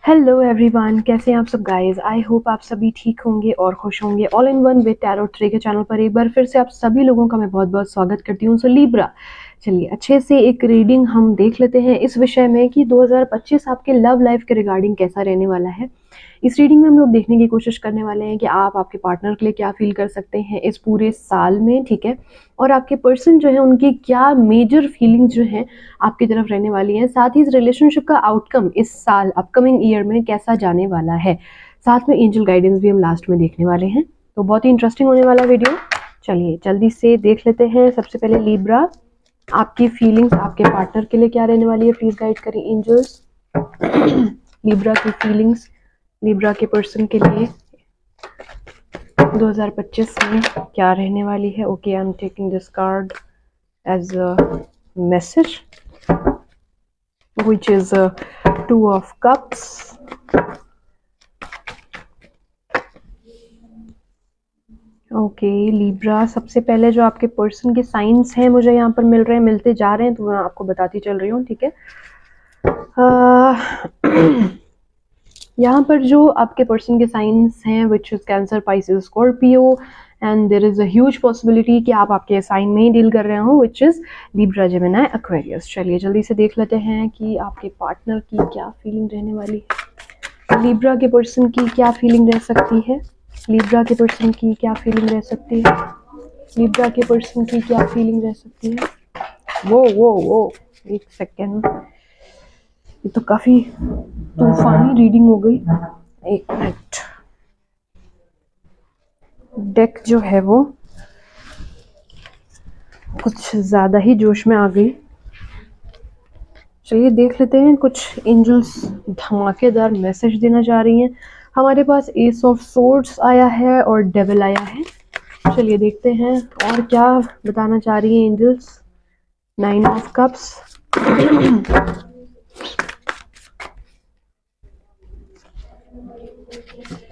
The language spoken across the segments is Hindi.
हेलो एवरीवन, कैसे हैं आप सब गाइस। आई होप आप सभी ठीक होंगे और खुश होंगे। All in one with tarot tree के चैनल पर एक बार फिर से आप सभी लोगों का मैं बहुत बहुत स्वागत करती हूँ। सो लीब्रा, चलिए अच्छे से एक रीडिंग हम देख लेते हैं इस विषय में कि 2025 आपके लव लाइफ के रिगार्डिंग कैसा रहने वाला है। इस रीडिंग में हम लोग देखने की कोशिश करने वाले हैं कि आप आपके पार्टनर के लिए क्या फील कर सकते हैं इस पूरे साल में, ठीक है, और आपके पर्सन जो है उनकी क्या मेजर फीलिंग्स जो हैं आपकी तरफ रहने वाली हैं। साथ ही इस रिलेशनशिप का आउटकम इस साल अपकमिंग ईयर में कैसा जाने वाला है। साथ में एंजल गाइडेंस भी हम लास्ट में देखने वाले हैं, तो बहुत ही इंटरेस्टिंग होने वाला वीडियो। चलिए जल्दी से देख लेते हैं। सबसे पहले लीब्रा, आपकी फीलिंग्स आपके पार्टनर के लिए क्या रहने वाली है, प्लीज गाइड करें एंजल्स। लीब्रा की फीलिंग्स लीब्रा के पर्सन के लिए 2025 में क्या रहने वाली है। Okay, I am taking this card as a message which is Two of Cups. Okay Libra, सबसे पहले जो आपके पर्सन के साइंस हैं मुझे यहाँ पर मिल रहे हैं, मिलते जा रहे हैं, तो मैं आपको बताती चल रही हूँ, ठीक है। यहाँ पर जो आपके पर्सन के साइंस हैं which is Cancer, Pisces, Scorpio, and there is a huge possibility कि आप आपके साइन में ही डील कर रहे हो which is Libra, Gemini, Aquarius. चलिए जल्दी से देख लेते हैं कि आपके पार्टनर की क्या फीलिंग रहने वाली है। लिब्रा के पर्सन की क्या फीलिंग रह सकती है। लिब्रा के पर्सन की क्या फीलिंग रह सकती है। लिब्रा के पर्सन की क्या फीलिंग रह सकती है। वो एक सेकेंड, ये तो काफी तूफानी रीडिंग हो गई। एक मिनट, डेक जो है वो कुछ ज्यादा ही जोश में आ गई। चलिए देख लेते हैं, कुछ एंजल्स धमाकेदार मैसेज देना चाह रही हैं। हमारे पास एस ऑफ सोर्ड्स आया है और डेविल आया है। चलिए देखते हैं और क्या बताना चाह रही हैं angels. 9 of cups,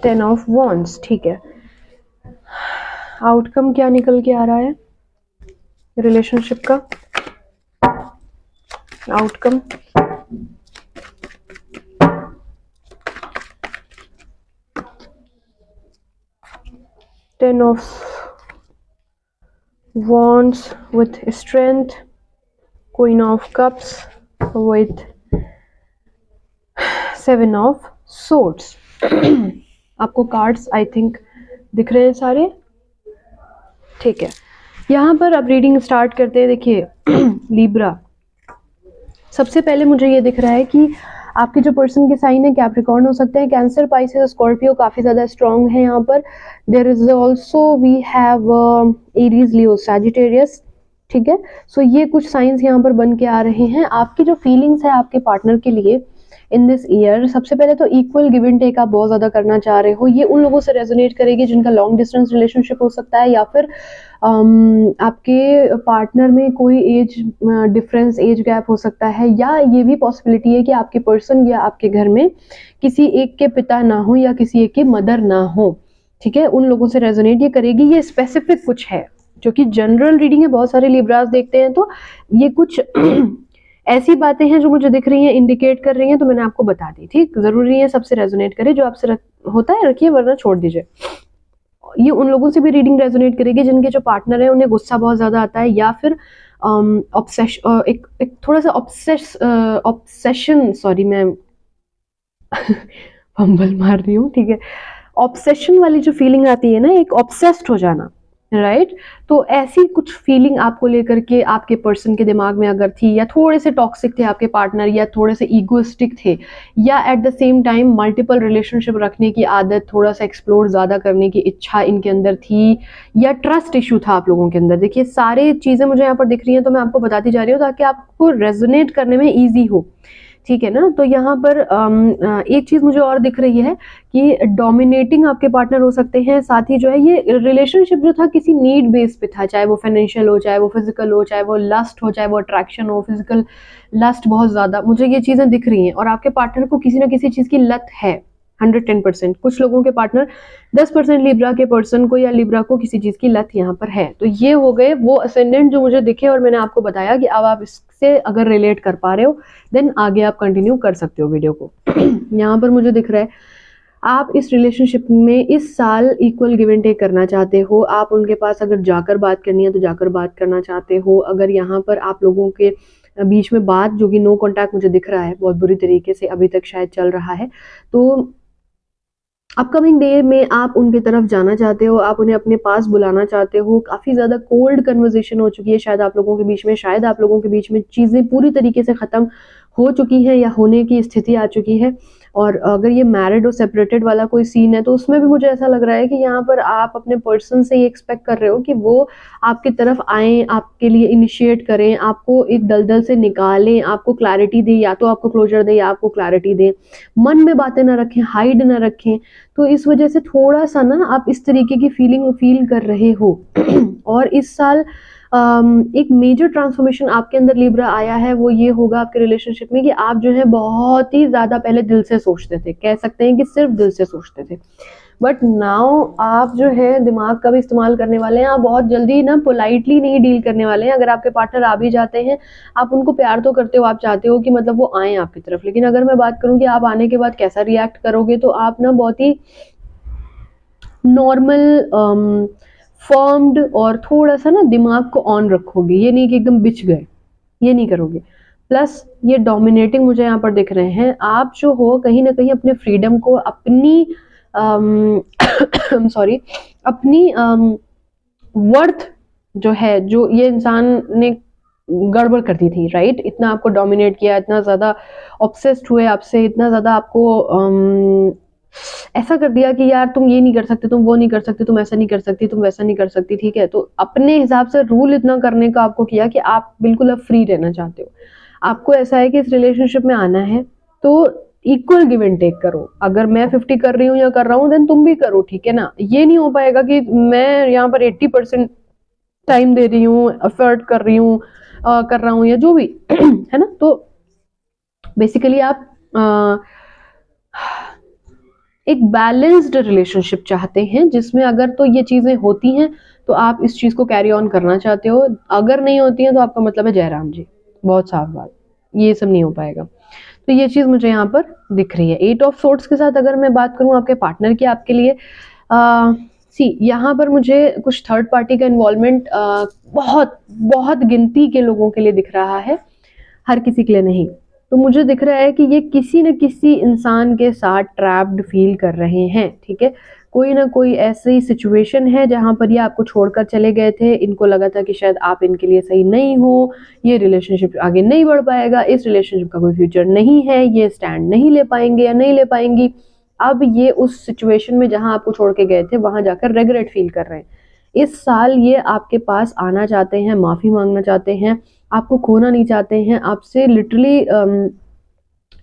10 of wands, ठीक है। आउटकम क्या निकल के आ रहा है रिलेशनशिप का। Outcome ten of wands with strength, queen of cups with 7 of swords. आपको कार्ड्स आई थिंक दिख रहे हैं सारे, ठीक है। यहाँ पर अब रीडिंग स्टार्ट करते हैं। देखिए लीब्रा, सबसे पहले मुझे ये दिख रहा है कि आपके जो पर्सन के साइन है कैप्रिकॉर्न हो सकते हैं, कैंसर, पाइसेस, स्कॉर्पियो काफी ज्यादा स्ट्रांग है यहाँ पर। There is also we have Aries, Leo, Sagittarius, ठीक है। सो ये कुछ साइंस यहाँ पर बन के आ रहे हैं। आपकी जो फीलिंग्स है आपके पार्टनर के लिए इन दिस ईयर, सबसे पहले तो इक्वल गिव एंड टेक आप बहुत ज्यादा करना चाह रहे हो। ये उन लोगों से रेजोनेट करेगी जिनका लॉन्ग डिस्टेंस रिलेशनशिप हो सकता है, या फिर आपके पार्टनर में कोई एज डिफरेंस, एज गैप हो सकता है, या ये भी पॉसिबिलिटी है कि आपके पर्सन या आपके घर में किसी एक के पिता ना हो या किसी एक के मदर ना हो, ठीक है। उन लोगों से रेजोनेट ये करेगी। ये स्पेसिफिक कुछ है जो कि जनरल रीडिंग है, बहुत सारे लिब्रास देखते हैं, तो ये कुछ ऐसी बातें हैं जो मुझे दिख रही हैं, इंडिकेट कर रही हैं, तो मैंने आपको बता दी, ठीक। जरूरी है सबसे रेजोनेट करे, जो आपसे होता है रखिए वरना छोड़ दीजिए। ये उन लोगों से भी रीडिंग रेजोनेट करेगी जिनके जो पार्टनर है उन्हें गुस्सा बहुत ज्यादा आता है, या फिर एक थोड़ा सा ऑब्सेशन, सॉरी मैं फंबल मार रही हूँ, ठीक है। ऑब्सेशन वाली जो फीलिंग आती है ना, एक ऑब्सेस्ड हो जाना, राइट। तो ऐसी कुछ फीलिंग आपको लेकर के आपके पर्सन के दिमाग में अगर थी, या थोड़े से टॉक्सिक थे आपके पार्टनर, या थोड़े से ईगोइस्टिक थे, या at the same time multiple relationship रखने की आदत, थोड़ा सा एक्सप्लोर ज्यादा करने की इच्छा इनके अंदर थी, या ट्रस्ट इशू था आप लोगों के अंदर। देखिए सारी चीजें मुझे यहाँ पर दिख रही हैं, तो मैं आपको बताती जा रही हूँ ताकि आपको रेजोनेट करने में ईजी हो, ठीक है ना। तो यहाँ पर एक चीज मुझे और दिख रही है कि डोमिनेटिंग आपके पार्टनर हो सकते हैं। साथ ही जो है ये रिलेशनशिप जो था किसी नीड बेस पे था, चाहे वो फाइनेंशियल हो, चाहे वो फिजिकल हो, चाहे वो लस्ट हो, चाहे वो अट्रैक्शन हो, फिजिकल लस्ट बहुत ज्यादा, मुझे ये चीजें दिख रही हैं। और आपके पार्टनर को किसी ना किसी चीज की लत है, 110%। कुछ लोगों के पार्टनर 10% लिब्रा के पर्सन को या लिब्रा को किसी चीज की लत यहाँ पर है। तो ये हो गए वो असेंडेंट जो मुझे दिखे और मैंने आपको बताया कि अब आप इससे अगर रिलेट कर पा रहे हो देन आगे आप कंटिन्यू कर सकते हो वीडियो को। यहाँ पर मुझे दिख रहा है आप इस रिलेशनशिप में इस साल इक्वल गिव एंड टेक करना चाहते हो। आप उनके पास अगर जाकर बात करनी है तो जाकर बात करना चाहते हो। अगर यहाँ पर आप लोगों के बीच में बात जो कि नो कॉन्टैक्ट मुझे दिख रहा है बहुत बुरी तरीके से अभी तक शायद चल रहा है, तो अपकमिंग डे में आप उनकी तरफ जाना चाहते हो, आप उन्हें अपने पास बुलाना चाहते हो। काफी ज्यादा कोल्ड कन्वर्सेशन हो चुकी है शायद आप लोगों के बीच में, शायद आप लोगों के बीच में चीजें पूरी तरीके से खत्म हो चुकी हैं या होने की स्थिति आ चुकी है। और अगर ये मैरिड और सेपरेटेड वाला कोई सीन है तो उसमें भी मुझे ऐसा लग रहा है कि यहाँ पर आप अपने पर्सन से ये एक्सपेक्ट कर रहे हो कि वो आपकी तरफ आए, आपके लिए इनिशिएट करें, आपको एक दलदल से निकालें, आपको क्लैरिटी दें, या तो आपको क्लोजर दें या आपको क्लैरिटी दें। मन में बातें ना रखें, हाइड ना रखें। तो इस वजह से थोड़ा सा ना आप इस तरीके की फीलिंग फील कर रहे हो। और इस साल एक मेजर ट्रांसफॉर्मेशन आपके अंदर लिब्रा आया है, वो ये होगा आपके रिलेशनशिप में कि आप जो है बहुत ही ज्यादा पहले दिल से सोचते थे, कह सकते हैं कि सिर्फ दिल से सोचते थे, बट नाउ आप जो है दिमाग का भी इस्तेमाल करने वाले हैं। आप बहुत जल्दी ना पोलाइटली नहीं डील करने वाले हैं। अगर आपके पार्टनर आ भी जाते हैं, आप उनको प्यार तो करते हो, आप चाहते हो कि मतलब वो आए आपकी तरफ, लेकिन अगर मैं बात करूं कि आप आने के बाद कैसा रिएक्ट करोगे, तो आप ना बहुत ही नॉर्मल फॉर्म्ड और थोड़ा सा ना दिमाग को ऑन रखोगे, ये नहीं कि एकदम बिछ गए, ये नहीं करोगे। प्लस ये डोमिनेटिंग मुझे यहाँ पर दिख रहे हैं। आप जो हो कहीं ना कहीं अपने फ्रीडम को, अपनी सॉरी अपनी वर्थ जो है, जो ये इंसान ने गड़बड़ कर दी थी, राइट, इतना आपको डोमिनेट किया, इतना ज्यादा ऑब्सेस्ड हुए आपसे, इतना ज्यादा आपको ऐसा कर दिया कि यार तुम ये नहीं कर सकते, तुम वो नहीं कर सकते, तुम ऐसा नहीं कर सकती, तुम वैसा नहीं कर सकती, ठीक है। तो अपने हिसाब से रूल इतना करने का आपको किया कि आप बिल्कुल अब फ्री रहना चाहते हो। आपको ऐसा है कि इस रिलेशनशिप में आना है तो इक्वल गिव एंड टेक करो। अगर मैं 50 कर रही हूँ या कर रहा हूँ देन तुम भी करो, ठीक है ना। ये नहीं हो पाएगा कि मैं यहाँ पर 80% टाइम दे रही हूँ, एफर्ट कर रही हूँ, कर रहा हूँ या जो भी है ना। तो बेसिकली आप एक बैलेंस्ड रिलेशनशिप चाहते हैं जिसमें अगर तो ये चीजें होती हैं तो आप इस चीज को कैरी ऑन करना चाहते हो, अगर नहीं होती हैं तो आपका मतलब है जयराम जी, बहुत साफ बात, ये सब नहीं हो पाएगा। तो ये चीज मुझे यहाँ पर दिख रही है। 8 ऑफ सोर्ड्स के साथ अगर मैं बात करूं आपके पार्टनर की, आपके लिए यहाँ पर मुझे कुछ थर्ड पार्टी का इन्वॉल्वमेंट बहुत बहुत गिनती के लोगों के लिए दिख रहा है, हर किसी के लिए नहीं। तो मुझे दिख रहा है कि ये किसी न किसी इंसान के साथ ट्रैप्ड फील कर रहे हैं, ठीक है। कोई ना कोई ऐसी सिचुएशन है जहां पर ये आपको छोड़कर चले गए थे, इनको लगा था कि शायद आप इनके लिए सही नहीं हो, ये रिलेशनशिप आगे नहीं बढ़ पाएगा, इस रिलेशनशिप का कोई फ्यूचर नहीं है, ये स्टैंड नहीं ले पाएंगे या नहीं ले पाएंगी। अब ये उस सिचुएशन में जहां आपको छोड़ के गए थे वहां जाकर रिग्रेट फील कर रहे हैं। इस साल ये आपके पास आना चाहते हैं, माफी मांगना चाहते हैं, आपको खोना नहीं चाहते हैं, आपसे लिटरली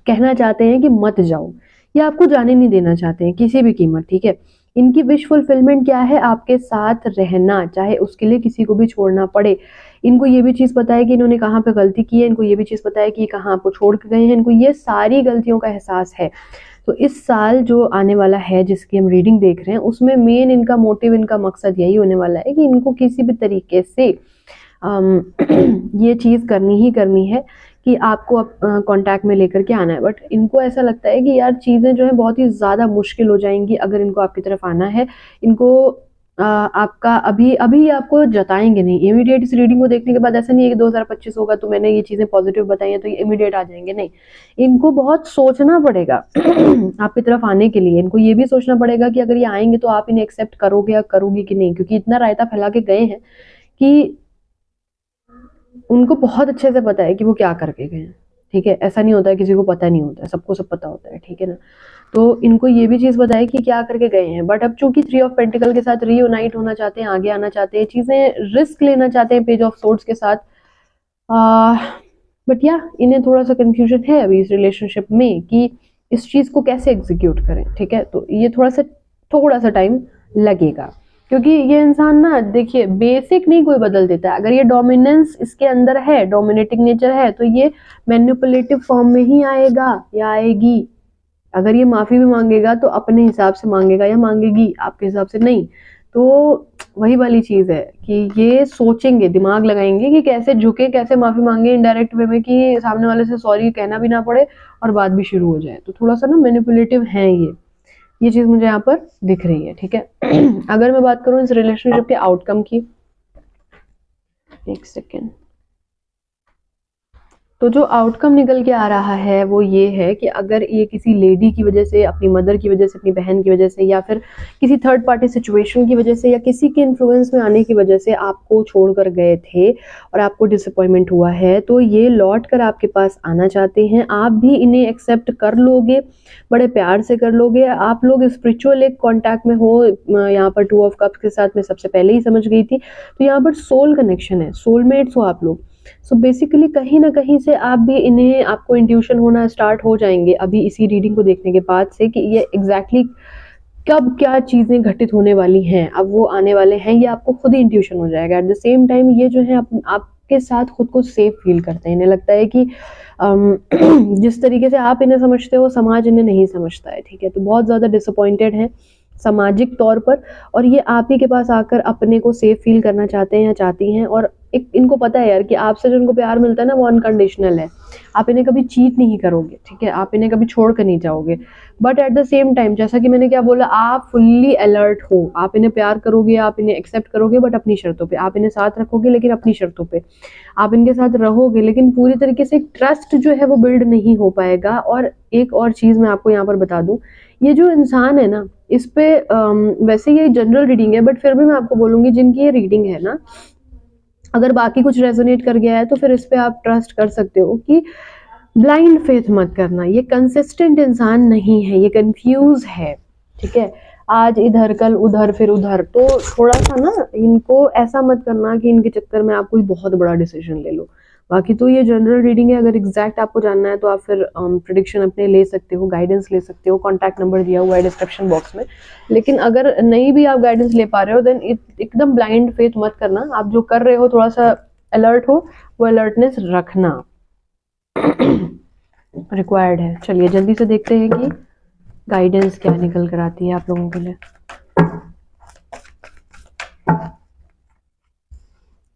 कहना चाहते हैं कि मत जाओ, या आपको जाने नहीं देना चाहते हैं किसी भी कीमत, ठीक है। इनकी विश फुलफिलमेंट क्या है, आपके साथ रहना, चाहे उसके लिए किसी को भी छोड़ना पड़े। इनको ये भी चीज पता है कि इन्होंने कहाँ पे गलती की है, इनको ये भी चीज पता है कि कहाँ आपको छोड़ के गए हैं, इनको ये सारी गलतियों का एहसास है। तो इस साल जो आने वाला है जिसकी हम रीडिंग देख रहे हैं, उसमें मेन इनका मोटिव, इनका मकसद यही होने वाला है कि इनको किसी भी तरीके से ये चीज करनी ही करनी है कि आपको कांटेक्ट में लेकर के आना है। बट इनको ऐसा लगता है कि यार चीजें जो है बहुत ही ज्यादा मुश्किल हो जाएंगी अगर इनको आपकी तरफ आना है। इनको आपका अभी आपको जताएंगे नहीं इमीडिएट। इस रीडिंग को देखने के बाद ऐसा नहीं है कि 2025 होगा तो मैंने ये चीजें पॉजिटिव बताई हैं तो ये इमीडिएट आ जाएंगे, नहीं। इनको बहुत सोचना पड़ेगा आपकी तरफ आने के लिए। इनको ये भी सोचना पड़ेगा कि अगर ये आएंगे तो आप इन्हें एक्सेप्ट करोगे या करोगे कि नहीं, क्योंकि इतना रायता फैला के गए हैं कि उनको बहुत अच्छे से पता है कि वो क्या करके गए हैं, ठीक है। ऐसा नहीं होता है किसी को पता नहीं होता है, सबको सब पता होता है, ठीक है ना। तो इनको ये भी चीज पता है कि क्या करके गए हैं। बट अब चूंकि 3 ऑफ पेंटिकल के साथ रीयूनाइट होना चाहते हैं, आगे आना चाहते हैं, चीजें रिस्क लेना चाहते हैं पेज ऑफ सोर्ड्स के साथ, बट या इन्हें थोड़ा सा कंफ्यूजन है अभी इस रिलेशनशिप में कि इस चीज को कैसे एग्जीक्यूट करें, ठीक है। तो ये थोड़ा सा टाइम लगेगा, क्योंकि ये इंसान ना, देखिए, बेसिक नहीं कोई बदल देता है। अगर ये डोमिनेंस इसके अंदर है, डोमिनेटिंग नेचर है, तो ये मैनिपुलेटिव फॉर्म में ही आएगा या आएगी। अगर ये माफ़ी भी मांगेगा तो अपने हिसाब से मांगेगा या मांगेगी, आपके हिसाब से नहीं। तो वही वाली चीज़ है कि ये सोचेंगे, दिमाग लगाएंगे कि कैसे झुके, कैसे माफ़ी मांगे इनडायरेक्ट वे में कि सामने वाले से सॉरी कहना भी ना पड़े और बात भी शुरू हो जाए। तो थोड़ा सा ना मैनिपुलेटिव है ये चीज़ मुझे यहाँ पर दिख रही है, ठीक है। अगर मैं बात करूँ इस रिलेशनशिप के आउटकम की, एक सेकेंड, तो जो आउटकम निकल के आ रहा है वो ये है कि अगर ये किसी लेडी की वजह से, अपनी मदर की वजह से, अपनी बहन की वजह से, या फिर किसी थर्ड पार्टी सिचुएशन की वजह से, या किसी के इन्फ्लुएंस में आने की वजह से आपको छोड़कर गए थे और आपको डिसअपॉइंटमेंट हुआ है, तो ये लौट कर आपके पास आना चाहते हैं। आप भी इन्हें एक्सेप्ट कर लोगे, बड़े प्यार से कर लोगे। आप लोग स्पिरिचुअल एक कॉन्टैक्ट में हो, यहाँ पर 2 ऑफ कप्स के साथ मैं सबसे पहले ही समझ गई थी। तो यहाँ पर सोल कनेक्शन है, सोलमेट्स हो आप लोग। सो बेसिकली कहीं ना कहीं से आप भी इन्हें, आपको इंट्यूशन होना स्टार्ट हो जाएंगे अभी इसी रीडिंग को देखने के बाद से कि ये एग्जैक्टली कब क्या चीज़ें घटित होने वाली हैं, अब वो आने वाले हैं, ये आपको खुद ही इंट्यूशन हो जाएगा। एट द सेम टाइम ये जो है आपके साथ खुद को सेफ फील करते हैं। इन्हें लगता है कि जिस तरीके से आप इन्हें समझते हो समाज इन्हें नहीं समझता है, ठीक है। तो बहुत ज़्यादा डिसअपॉइंटेड है सामाजिक तौर पर, और ये आप ही के पास आकर अपने को सेफ फील करना चाहते हैं या चाहती हैं। और एक इनको पता है यार कि आपसे जो इनको प्यार मिलता है ना वो अनकंडीशनल है। आप इन्हें कभी चीट नहीं करोगे, ठीक है, आप इन्हें कभी छोड़ कर नहीं जाओगे। But at the same time, जैसा कि मैंने क्या बोला, आप फुल्ली अलर्ट हो। आप इन्हें प्यार करोगे, आप इन्हें एक्सेप्ट करोगे, बट अपनी शर्तों पे। आप इन्हें साथ रखोगे लेकिन अपनी शर्तों पे। आप इनके साथ रहोगे लेकिन पूरी तरीके से ट्रस्ट जो है वो बिल्ड नहीं हो पाएगा। और एक और चीज़ मैं आपको यहाँ पर बता दूँ, ये जो इंसान है ना, इस पे वैसे ये जनरल रीडिंग है, बट फिर भी मैं आपको बोलूँगी जिनकी ये रीडिंग है ना, अगर बाकी कुछ रेजोनेट कर गया है तो फिर इस पे आप ट्रस्ट कर सकते हो कि ब्लाइंड फेथ मत करना। ये कंसिस्टेंट इंसान नहीं है, ये कंफ्यूज है, ठीक है। आज इधर कल उधर फिर उधर। तो थोड़ा सा ना इनको ऐसा मत करना कि इनके चक्कर में आप कोई बहुत बड़ा डिसीजन ले लो। बाकी तो ये जनरल रीडिंग है, अगर एग्जैक्ट आपको जानना है तो आप फिर प्रेडिक्शन अपने ले सकते हो, गाइडेंस ले सकते हो। कॉन्टैक्ट नंबर दिया हुआ है डिस्क्रिप्शन बॉक्स में। लेकिन अगर नहीं भी आप गाइडेंस ले पा रहे हो देन एकदम ब्लाइंड फेथ मत करना। आप जो कर रहे हो थोड़ा सा अलर्ट हो, वो अलर्टनेस रखना रिक्वायर्ड है। चलिए जल्दी से देखते हैं कि गाइडेंस क्या निकल कर आती है आप लोगों के लिए।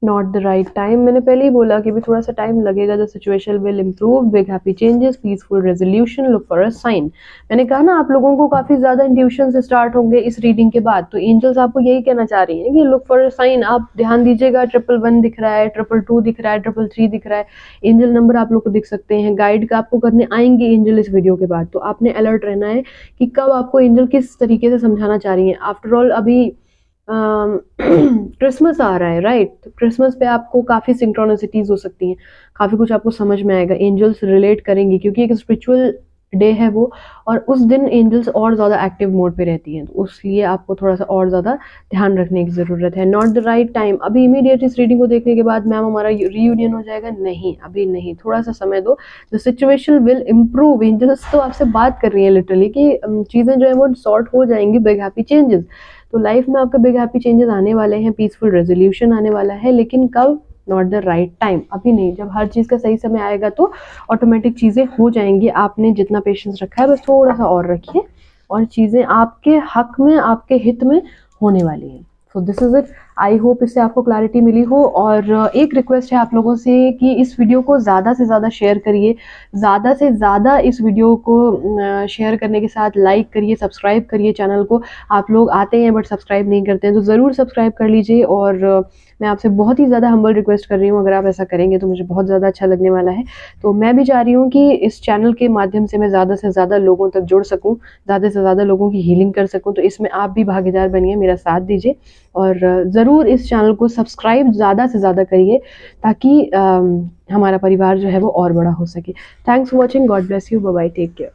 नॉट द राइट टाइम, मैंने पहले ही बोला कि भी थोड़ा सा टाइम लगेगा। The situation will improve, big happy changes, peaceful resolution, look for a sign. मैंने कहा ना आप लोगों को काफी ज्यादा इंट्यूशन से स्टार्ट होंगे इस रीडिंग के बाद। तो एंजल्स आपको यही कहना चाह रही हैं कि लुक फॉर अ साइन। आप ध्यान दीजिएगा, 111 दिख रहा है, 222 दिख रहा है, 333 दिख रहा है। एंजल नंबर आप लोग को दिख सकते हैं। गाइड का आपको करने आएंगे एंजल इस वीडियो के बाद। तो आपने अलर्ट रहना है कि कब आपको एंजल किस तरीके से समझाना चाह रही है। आफ्टर ऑल अभी क्रिसमस आ रहा है, राइट। तो क्रिसमस पे आपको काफ़ी सिंक्रोनिसिटीज हो सकती हैं, काफ़ी कुछ आपको समझ में आएगा। एंजल्स रिलेट करेंगे क्योंकि एक स्पिरिचुअल डे है वो, और उस दिन एंजल्स और ज़्यादा एक्टिव मोड पे रहती हैं। तो उसलिए आपको थोड़ा सा और ज़्यादा ध्यान रखने की ज़रूरत है। नॉट द राइट टाइम, अभी इमीडिएट इस रीडिंग को देखने के बाद मैम हमारा रीयूनियन हो जाएगा, नहीं अभी नहीं, थोड़ा सा समय दो। The situation will improve, angels तो आपसे बात कर रही है लिटरली कि चीज़ें जो है वो सॉर्ट हो जाएंगी, बिग हैप्पी चेंजेस। तो लाइफ में आपके बिग हैप्पी चेंजेस आने वाले हैं, पीसफुल रेजोल्यूशन आने वाला है, लेकिन कब? नॉट द राइट टाइम, अभी नहीं। जब हर चीज़ का सही समय आएगा तो ऑटोमेटिक चीज़ें हो जाएंगी। आपने जितना पेशेंस रखा है बस थोड़ा सा और रखिए, और चीज़ें आपके हक में, आपके हित में होने वाली हैं। So this is it. I hope इससे आपको क्लैरिटी मिली हो। और एक रिक्वेस्ट है आप लोगों से कि इस वीडियो को ज़्यादा से ज़्यादा शेयर करिए, ज़्यादा से ज़्यादा इस वीडियो को शेयर करने के साथ लाइक करिए, सब्सक्राइब करिए चैनल को। आप लोग आते हैं बट सब्सक्राइब नहीं करते हैं, तो ज़रूर सब्सक्राइब कर लीजिए। और मैं आपसे बहुत ही ज़्यादा हम्बल रिक्वेस्ट कर रही हूँ, अगर आप ऐसा करेंगे तो मुझे बहुत ज़्यादा अच्छा लगने वाला है। तो मैं भी चाह रही हूँ कि इस चैनल के माध्यम से मैं ज़्यादा से ज़्यादा लोगों तक जुड़ सकूँ, ज़्यादा से ज़्यादा लोगों की हीलिंग कर सकूँ। तो इसमें आप भी भागीदार बनिए, मेरा साथ दीजिए, और ज़रूर इस चैनल को सब्सक्राइब ज़्यादा से ज़्यादा करिए ताकि हमारा परिवार जो है वो और बड़ा हो सके। Thanks for watching, God bless you, bye bye, take care.